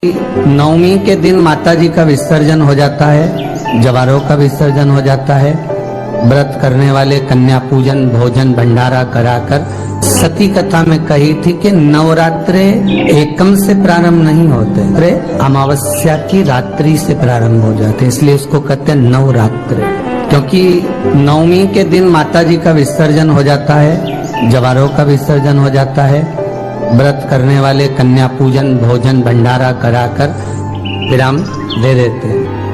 नवमी के दिन माता जी का विसर्जन हो जाता है, जवारों का विसर्जन हो जाता है। व्रत करने वाले कन्या पूजन भोजन भंडारा कराकर, सती कथा में कही थी कि नवरात्रे एकम से प्रारंभ नहीं होते, अमावस्या की रात्रि से प्रारंभ हो जाते, इसलिए उसको कहते हैं नवरात्रे। क्योंकि नवमी के दिन माता जी का विसर्जन हो जाता है, जवारों का विसर्जन हो जाता है। व्रत करने वाले कन्या पूजन भोजन भंडारा कराकर विराम दे देते।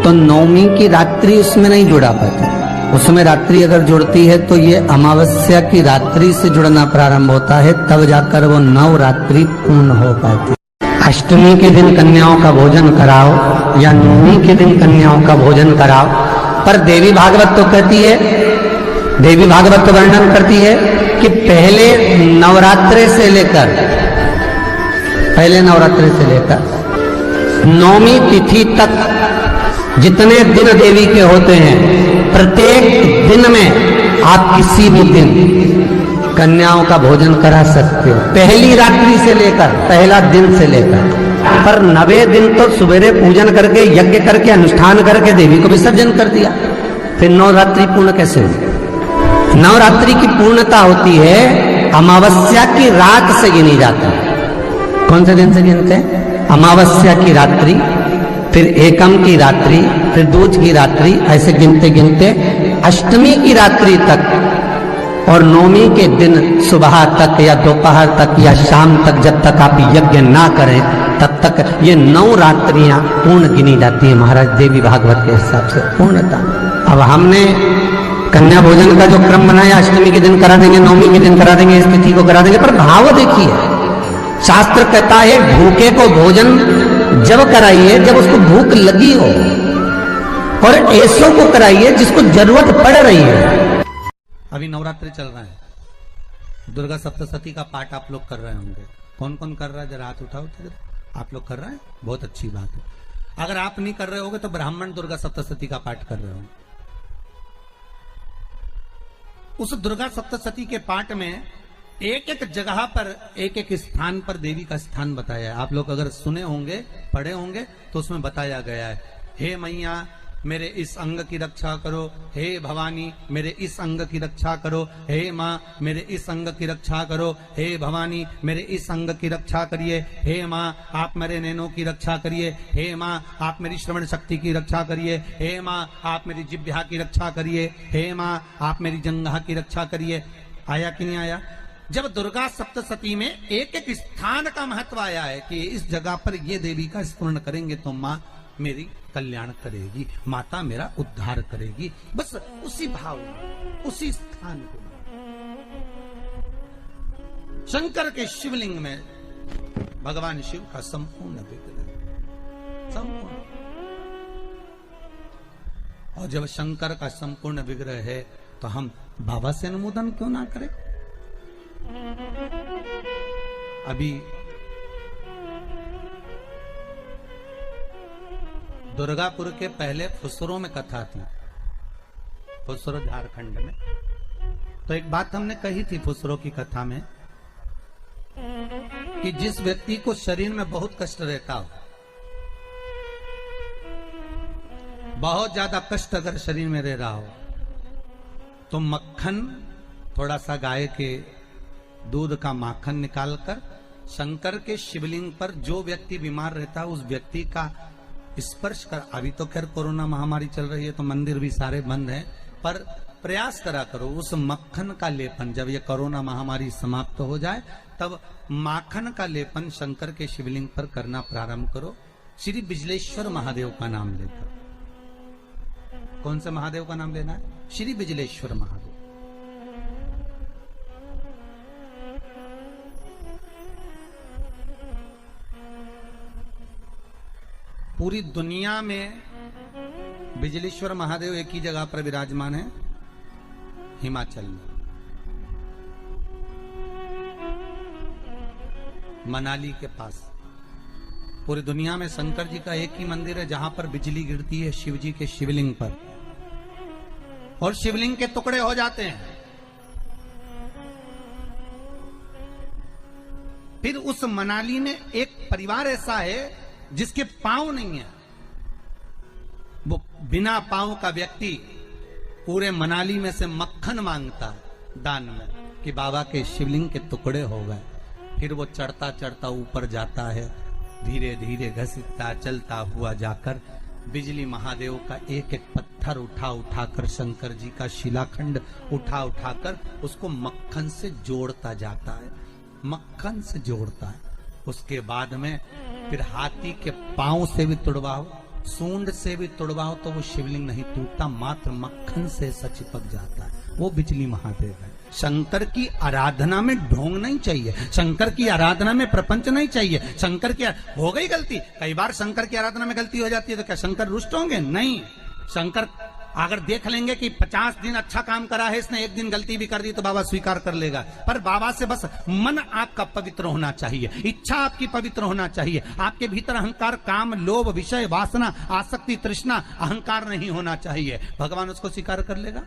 तो नवमी की रात्रि उसमें नहीं जुड़ा पाती, उसमें रात्रि अगर जुड़ती है तो ये अमावस्या की रात्रि से जुड़ना प्रारंभ होता है, तब जाकर वो नवरात्रि पूर्ण हो पाती। अष्टमी के दिन कन्याओं का भोजन कराओ या नवमी के दिन कन्याओं का भोजन कराओ, पर देवी भागवत तो कहती है, देवी भागवत तो वर्णन करती है कि पहले नवरात्रि से लेकर नौमी तिथि तक जितने दिन देवी के होते हैं, प्रत्येक दिन में आप किसी भी दिन कन्याओं का भोजन करा सकते हो, पहली रात्रि से लेकर, पहला दिन से लेकर। पर 9वें दिन तो सवेरे पूजन करके यज्ञ करके अनुष्ठान करके देवी को विसर्जन कर दिया, फिर नवरात्रि पूर्ण कैसे हुई? नवरात्रि की पूर्णता होती है अमावस्या की रात से गिनी जाती है। कौन से दिन से गिनते हैं? अमावस्या की रात्रि, फिर एकम की रात्रि, फिर दूज की रात्रि, ऐसे गिनते गिनते अष्टमी की रात्रि तक और नौमी के दिन सुबह तक या दोपहर तक या शाम तक, जब तक आप यज्ञ ना करें तब तक ये 9 रात्रियां पूर्ण गिनी जाती है महाराज देवी भागवत के हिसाब से पूर्णता। अब हमने कन्या भोजन का जो क्रम बनाया, अष्टमी के दिन करा देंगे, नवमी के दिन करा देंगे, इस तिथि को करा देंगे, पर भाव देखिए, शास्त्र कहता है भूखे को भोजन जब कराइए जब उसको भूख लगी हो, और ऐसों को कराइए जिसको जरूरत पड़ रही है। अभी नवरात्रि चल रहा है, दुर्गा सप्तशती का पाठ आप लोग कर रहे होंगे। कौन कौन कर रहा है? जरा हाथ उठाओ। आप लोग कर रहे हैं, बहुत अच्छी बात है। अगर आप नहीं कर रहे होगे तो ब्राह्मण दुर्गा सप्तशती का पाठ कर रहे होंगे। उस दुर्गा सप्तशती के पाठ में एक एक जगह पर एक एक स्थान पर देवी का स्थान बताया है। आप लोग अगर सुने होंगे पढ़े होंगे तो उसमें बताया गया है, हे मैया मेरे इस अंग की रक्षा करो, हे भवानी मेरे इस अंग की रक्षा करो, हे माँ मेरे इस अंग की रक्षा करो, हे भवानी मेरे इस अंग की रक्षा करिए, हे माँ आप मेरे नैनों की रक्षा करिए, हे माँ आप मेरी श्रवण शक्ति की रक्षा करिए, हे माँ आप मेरी जिह्वा की रक्षा करिए, हे माँ आप मेरी जंघा की रक्षा करिए। आया कि नहीं आया? जब दुर्गा सप्तशती में एक एक स्थान का महत्व आया है कि इस जगह पर ये देवी का स्मरण करेंगे तो माँ मेरी कल्याण करेगी, माता मेरा उद्धार करेगी, बस उसी भाव उसी स्थान को। शंकर के शिवलिंग में भगवान शिव का संपूर्ण विग्रह, संपूर्ण। और जब शंकर का संपूर्ण विग्रह है तो हम बाबा से अनुमोदन क्यों ना करें? अभी दुर्गापुर के पहले फुसरो में कथा थी, फुसरो झारखंड में। तो एक बात हमने कही थी फुसरो की कथा में कि जिस व्यक्ति को शरीर में बहुत कष्ट रहता हो, बहुत ज्यादा कष्ट अगर शरीर में रह रहा हो, तो मक्खन, थोड़ा सा गाय के दूध का माखन निकालकर शंकर के शिवलिंग पर जो व्यक्ति बीमार रहता है उस व्यक्ति का स्पर्श कर। अभी तो खैर कोरोना महामारी चल रही है तो मंदिर भी सारे बंद हैं, पर प्रयास करा करो उस मक्खन का लेपन। जब ये कोरोना महामारी समाप्त हो जाए तब माखन का लेपन शंकर के शिवलिंग पर करना प्रारंभ करो, श्री बिजलेश्वर महादेव का नाम लेकर। कौन से महादेव का नाम लेना है? श्री बिजलेश्वर महादेव। पूरी दुनिया में बिजलेश्वर महादेव एक ही जगह पर विराजमान है, हिमाचल में, मनाली के पास। पूरी दुनिया में शंकर जी का एक ही मंदिर है जहां पर बिजली गिरती है शिव जी के शिवलिंग पर और शिवलिंग के टुकड़े हो जाते हैं। फिर उस मनाली में एक परिवार ऐसा है जिसके पांव नहीं है, वो बिना पांव का व्यक्ति पूरे मनाली में से मक्खन मांगता दान में कि बाबा के शिवलिंग के टुकड़े हो गए। फिर वो चढ़ता चढ़ता ऊपर जाता है, धीरे धीरे घसीटता चलता हुआ जाकर बिजली महादेव का एक एक पत्थर उठा उठाकर, शंकर जी का शिलाखंड उठा उठाकर उसको मक्खन से जोड़ता जाता है, मक्खन से जोड़ता है। उसके बाद में फिर हाथी के पांव से भी तुड़वाओ, सूंड से भी तुड़वाओ तो वो शिवलिंग नहीं टूटता, मात्र मक्खन से ऐसा चिपक जाता है। वो बिजली महादेव है। शंकर की आराधना में ढोंग नहीं चाहिए, शंकर की आराधना में प्रपंच नहीं चाहिए। शंकर की हो गई गलती, कई बार शंकर की आराधना में गलती हो जाती है तो क्या शंकर रुष्ट होंगे? नहीं। शंकर अगर देख लेंगे कि 50 दिन अच्छा काम करा है इसने, एक दिन गलती भी कर दी तो बाबा स्वीकार कर लेगा। पर बाबा से बस मन आपका पवित्र होना चाहिए, इच्छा आपकी पवित्र होना चाहिए, आपके भीतर अहंकार, काम, लोभ, विषय, वासना, आसक्ति, तृष्णा, अहंकार नहीं होना चाहिए। भगवान उसको स्वीकार कर लेगा।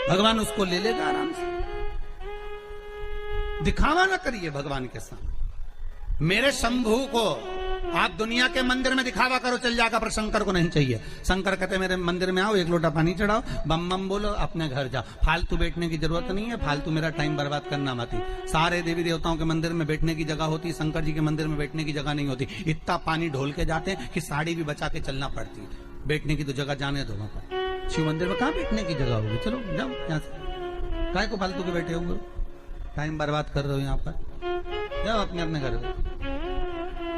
भगवान उसको ले लेगा आराम से। दिखावा ना करिए भगवान के सामने। मेरे शंभू को आप दुनिया के मंदिर में दिखावा करो चल जाएगा, पर शंकर को नहीं चाहिए। शंकर कहते मेरे मंदिर में आओ, एक लोटा पानी चढ़ाओ, बम बम बोलो, अपने घर जाओ। फालतू बैठने की जरूरत नहीं है, फालतू मेरा टाइम बर्बाद करना मत। सारे देवी देवताओं के मंदिर में बैठने की जगह होती, शंकर जी के मंदिर में बैठने की जगह नहीं होती। इतना पानी ढोल के जाते हैं कि साड़ी भी बचा के चलना पड़ती है। बैठने की तो जगह जाने दो। वहां शिव मंदिर में कहाँ बैठने की जगह होगी? चलो जाओ यहाँ से, काय को फालतू के बैठे हुए, टाइम बर्बाद कर रहे हो यहाँ पर, जाओ अपने अपने घर में।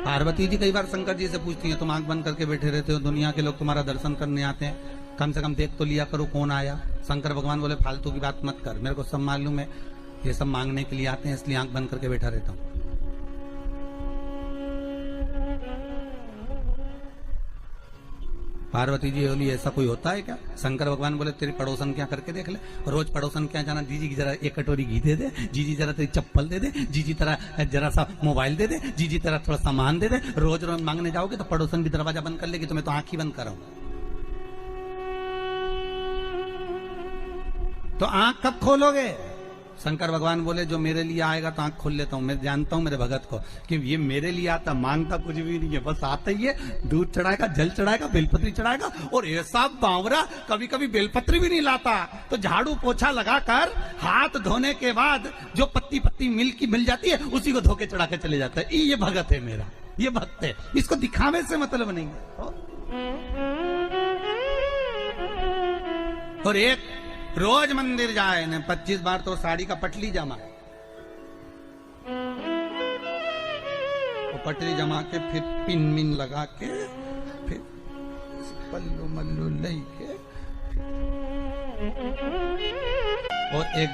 पार्वती जी कई बार शंकर जी से पूछती हैं, तुम आंख बंद करके बैठे रहते हो, दुनिया के लोग तुम्हारा दर्शन करने आते हैं, कम से कम देख तो लिया करो कौन आया। शंकर भगवान बोले फालतू की बात मत कर, मेरे को सब मालूम है, ये सब मांगने के लिए आते हैं, इसलिए आंख बंद करके बैठा रहता हूं। पार्वती जी बोली ऐसा कोई होता है क्या? शंकर भगवान बोले तेरी पड़ोसन क्या करके देख ले, रोज पड़ोसन क्या जाना, जीजी की जरा एक कटोरी घी दे दे, जीजी जरा तेरी चप्पल दे दे, जीजी तरह जरा सा मोबाइल दे दे, जीजी तरह थोड़ा सामान दे दे। रोज रोज मांगने जाओगे तो पड़ोसन भी दरवाजा बंद कर लेगी, तो मैं तो आंख ही बंद कर रहा हूं। तो आंख कब खोलोगे? शंकर भगवान बोले जो मेरे लिए आएगा तो आंख खोल लेता हूं। मैं जानता हूं मेरे भगत को कि ये मेरे लिए आता, मांगता कुछ भी नहीं है, बस आता ही है, दूध चढ़ाएगा, जल चढ़ाएगा, बेलपत्री चढ़ाएगा। और ऐसा बावरा कभी कभी बेलपत्री भी नहीं लाता, तो झाड़ू पोछा लगाकर हाथ धोने के बाद जो पत्ती पत्ती मिल जाती है उसी को धो के चढ़ा के चले जाता है। ये भगत है मेरा, ये भक्त है, इसको दिखावे से मतलब नहीं है। और एक रोज मंदिर जाए ने 25 बार तो साड़ी का पटली जमा, वो पटली जमा के फिर पिन मिन लगा के फिर पल्लू मल्लू लई के और एक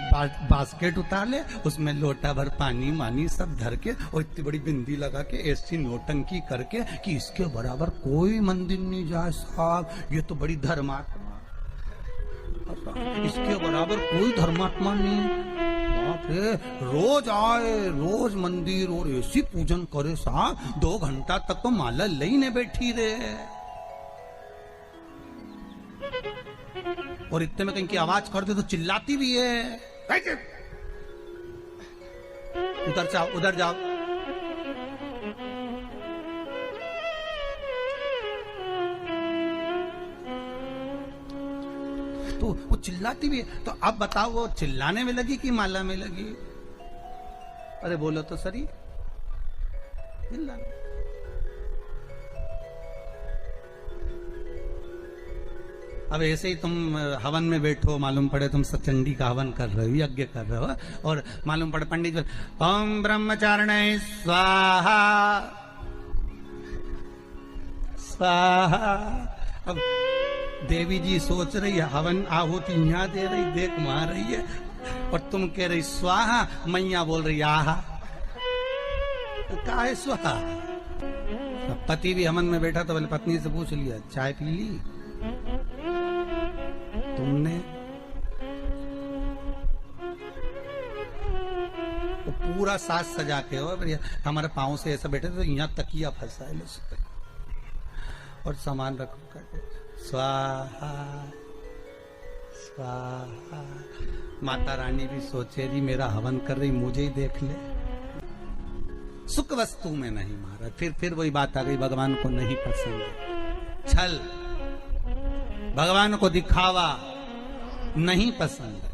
बास्केट उतार ले, उसमें लोटा भर पानी मानी सब धर के और इतनी बड़ी बिंदी लगा के ऐसी नोटंकी करके कि इसके बराबर कोई मंदिर नहीं जाए साहब, ये तो बड़ी धर्मात्मा, इसके बराबर कोई धर्मात्मा नहीं। बाप रे, रोज आए, रोज मंदिर और ऐसी पूजन करे साहब, 2 घंटा तक तो माला लेने बैठी रहे। और इतने में कहीं की आवाज कर दे तो चिल्लाती भी है, उधर जाओ उधर जाओ। तो वो चिल्लाती भी है। तो अब बताओ वो चिल्लाने में लगी कि माला में लगी? अरे बोलो तो सही, चिल्लाने। अब ऐसे ही तुम हवन में बैठो, मालूम पड़े तुम सचंडी का हवन कर रहे हो, यज्ञ कर रहे हो, और मालूम पड़े पंडित ओम ब्रह्मचारिणे स्वाहा स्वाहा। अब देवी जी सोच रही है हवन आहुति यहाँ दे रही, देख वहां रही है, और तुम कह रही स्वाहा, मैया बोल रही आहा। तो क्या है स्वाहा? पति भी हवन में बैठा तो बोले पत्नी से पूछ लिया चाय पी ली तुमने? तो पूरा साज सजा के हो हमारे पाँव से ऐसा बैठे तो यहाँ तकिया फंसा है और सामान रखो करके स्वाहा स्वाहा। माता रानी भी सोचे जी मेरा हवन कर रही, मुझे ही देख ले। सुख वस्तु में नहीं मारा। फिर वही बात आ गई, भगवान को नहीं पसंद छल, भगवान को दिखावा नहीं पसंद।